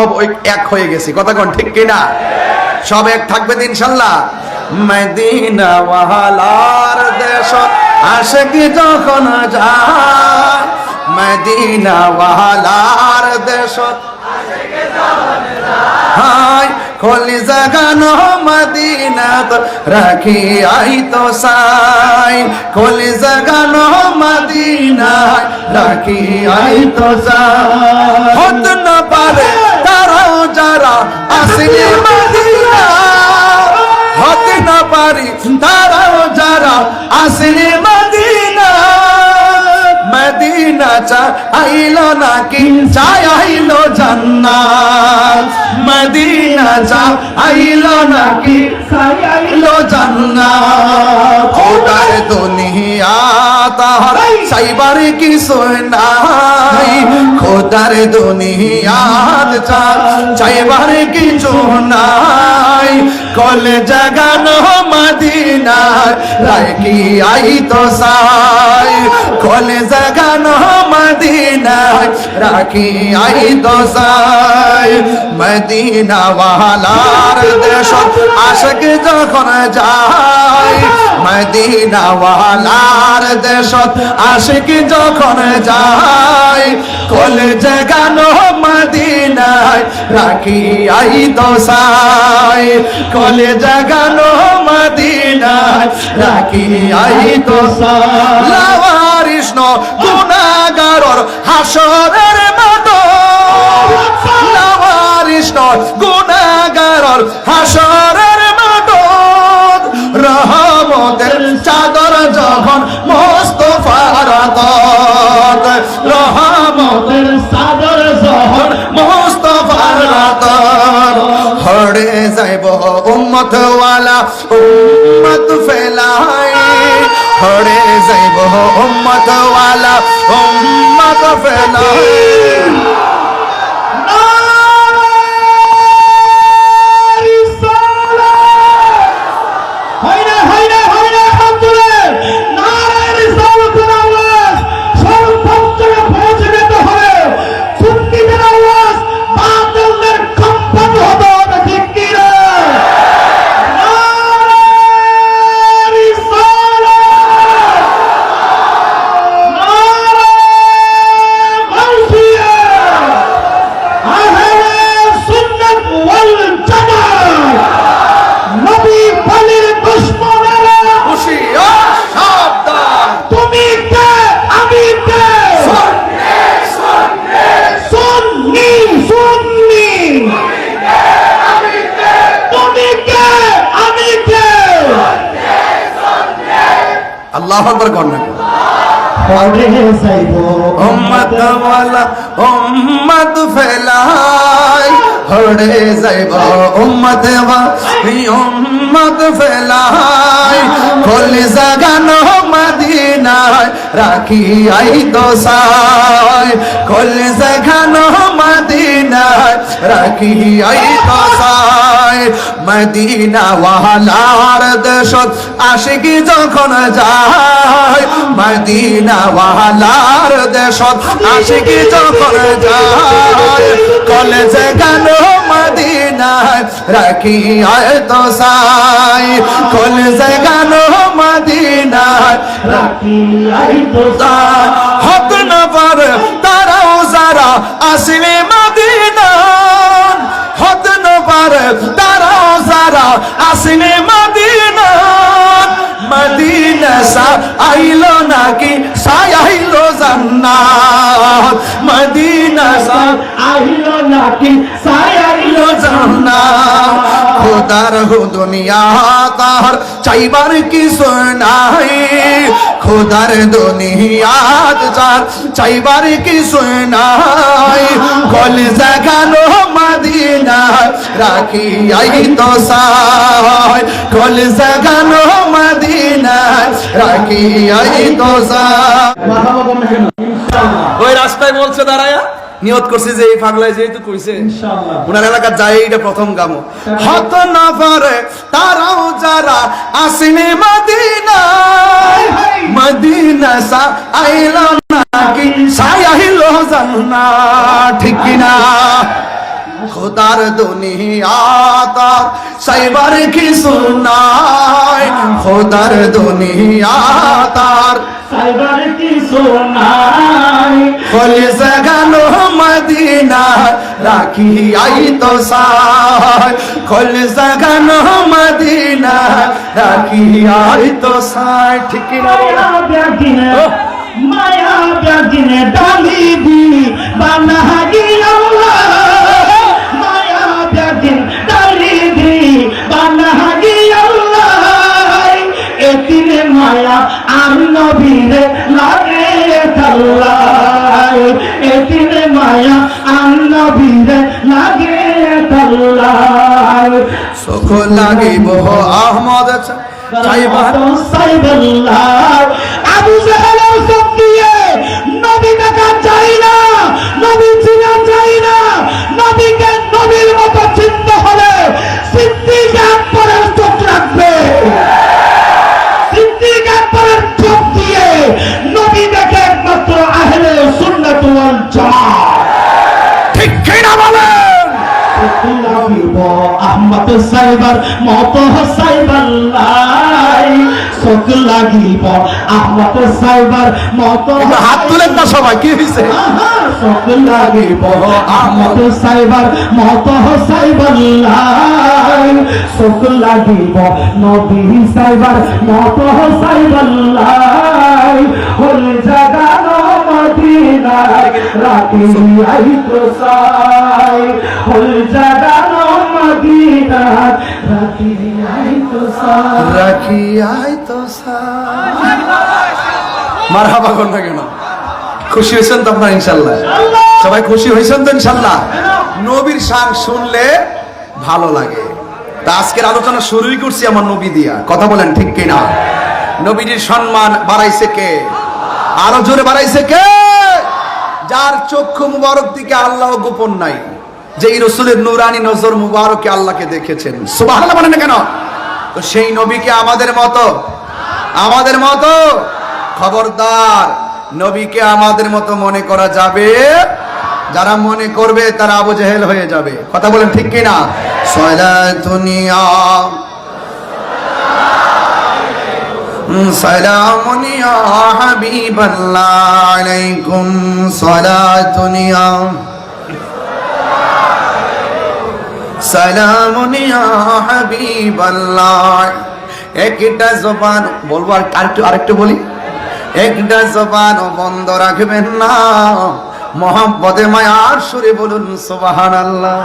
সব এক হয়ে গেছি, কথা কোন ঠিক কিনা? সব এক থাকবেন ইনশাল্লাহ। মদিনা ওয়ালার দেশ আশিক যখন যায়, মদিনা ওয়ালার দেশ হায় খলি জাগানো মদিনাত রাখি আই তো সাই, খলি জাগানো মদিনায় রাখি আই তো সাই। হত না পারে তারাও যারা আসলে মদিনা, হতে না পারি তারাও যারা আসলে মদিনা। মদিনা চাইলো নাকি চাইলো জান্নাত, মদিনা চাইলো নাকি চাইলো জান্নাত। খোদার দুনিয়া তাহার চাইবার কিছু নাই, খোদার দুনিয়া চাইবার কিছু নাই। কলে জাগানো মদিনায় রাখি আই তো সাই, কলে জাগানো মদিনায় রাখি আই তো সাই। মদিনা ওয়ালার দেশ আশিক যখন যায়, মদিনা ওয়ালার দেশ আশিক যখন যায়, কলে জাগানো মদিনায় রাখি আই তো সাই, কলে জাগানো মদিনায় রাখি আই তো সাই। লাওয়ারিস গুনাহগারর হাসরের মাঠ, লাওয়ারিস গুনাহগারর হাসরের মাঠ, রহমতের চাদর যখন মুস্তাফার আতত, রহমতের চাদর যখন মুস্তাফার আতত। হরে যাইব উম্মত ওয়ালা উম্মত ফেলাই, হরে যাইব উম্মত ওয়ালা উম্মত ফেলাই। আল্লাহু আকবার কোন না উম্মত ওয়ালা উম্মত ফেলাই, হরে যাইব উম্মত ওয়ালা উম্মত ফেলাই। কলি জাগানো মদিনায় রাখি আই তো সাই, কলি জাগানো মদিনায় রাখি আই তো সাই। মদিনা ওয়ালার দেশ আশিক যখন যায়, মদিনা ওয়ালার দেশ আশিক যখন যায়, কলে জাগানো মদিনায় রাখি আই তো সাই, কলে জাগানো মদিনায় রাখি আই তো সাই। হত না পারে তারাও যারা আসলে মদিনা, হত না পারে তারাও যারা আসলে মদিনা। মদিনা আইলো নাকি সাইলো জান্নাত, মদিনা আইলো নাকি সাইলো জান্নাত। খোদার দুনিয়া তার চাইবার কিছু নাই, খোদার দুনিয়াত যার চাইবার কিছু নাই। কলে জাগানো মদিনায় রাখি আই তো সাই, কলে জাগানো মদিনায় রাখি আই তো সাই। ওই রাস্তায় বলছে দাঁড়ায়া নিয়ত করছি যে এই পাগলায় যেহেতু কইছে ইনশাআল্লাহ ওনার এলাকা যাই, এটা প্রথম গামো। হত না পারে তারাও যারা আসেনি মদিনায়, মদিনা সা আইলো নাকি সাইলো জান্নাত, ঠিক কিনা? খোদার দুনিয়া তার সাইবার কিছু নাই, খোদার দুনিয়া তার সাইবার কিছু নাই। কলিজা গেল মদিনা রাখি আই তো সাই, কলিজা গেল মদিনা রাখি আই তো সাই। ঠিক না? মায়া ব্যাগিনে মায়া ব্যাগিনে ডালি দি বানা গিয়া মায়া ব্যাগিন ডালি দি বানা গিয়া এতিনে মায়া আর নবীরে লাগে তাল্লাই, এতিনে মায়া আর নবীরে লাগে তাল্লাই। সুখ লাগিব আহমদ চাইবার সাইবাল্লাহ আবু জাহেলের চোখ দিয়ে নবী দেখা যায় না, নবী চিনা যায় না। নবীকে নবীর মতো চিনতে হলে সিদ্দিক আকবরের চোখ রাখবে, সিদ্দিক আকবরের চোখ দিয়ে নবী দেখে একমাত্র আহলে সুন্নাত ওয়াল জামাত। ঠিক কিনা বলেন? আহমদ সাইবার মত সাইবাল্লাই, চোখ লাগিব আহমদ সাইবার মত। হাত তুলেন না সবাই, কি হয়েছে? চোখ লাগিব আহমদ সাইবার মত সাইবাল্লাই, চোখ লাগিব নবী সাইবার মত সাইবাল্লাই। হল জাগানো মদিনা রাখি আই তো সাই, হল জাগানো মদিনা রাখি আই তো সাই, রাখি আই তো সাই। মারহাবা করুন না কেন? খুশি হয়েছেন তো আপনারা ইনশাল্লাহ? সবাই খুশি হয়েছেন তো ইনশাল্লাহ? নবীর শান শুনলে ভালো লাগে। তা আজকের আলোচনা শুরুই করছি আমার নবী দিয়া, কথা বলেন ঠিক কিনা? নবীর সম্মান বাড়াইছে কে? আরো জোরে বাড়াইছে কে? যার চক্ষু মুবারক দিকে আল্লাহ গোপন নাই, যে এই রসুলের নুরানি নজর মুবারকে আল্লাহকে দেখেছেন। সুবহানাল্লাহ বলেন না কেন? তো সেই নবীকে আমাদের মতো, আমাদের মতো খবরদার, নবীকে আমাদের মতো মনে করা যাবে? যারা মনে করবে তারা আবু জেহেল হয়ে যাবে। কথা বলেন ঠিক কিনা? সালাতুনিয়া সালামুনিয়া হাবিবাল্লাহ আলাইকুম সালাতুনিয়া সালামুনিয়া হাবিবাল্লাহ। একটা জবান বলবো, আরেকটু বলি, একটা জবান বন্ধ রাখবেন না, মহব্বতে মায়ার সুরে বলুন সুবহানাল্লাহ।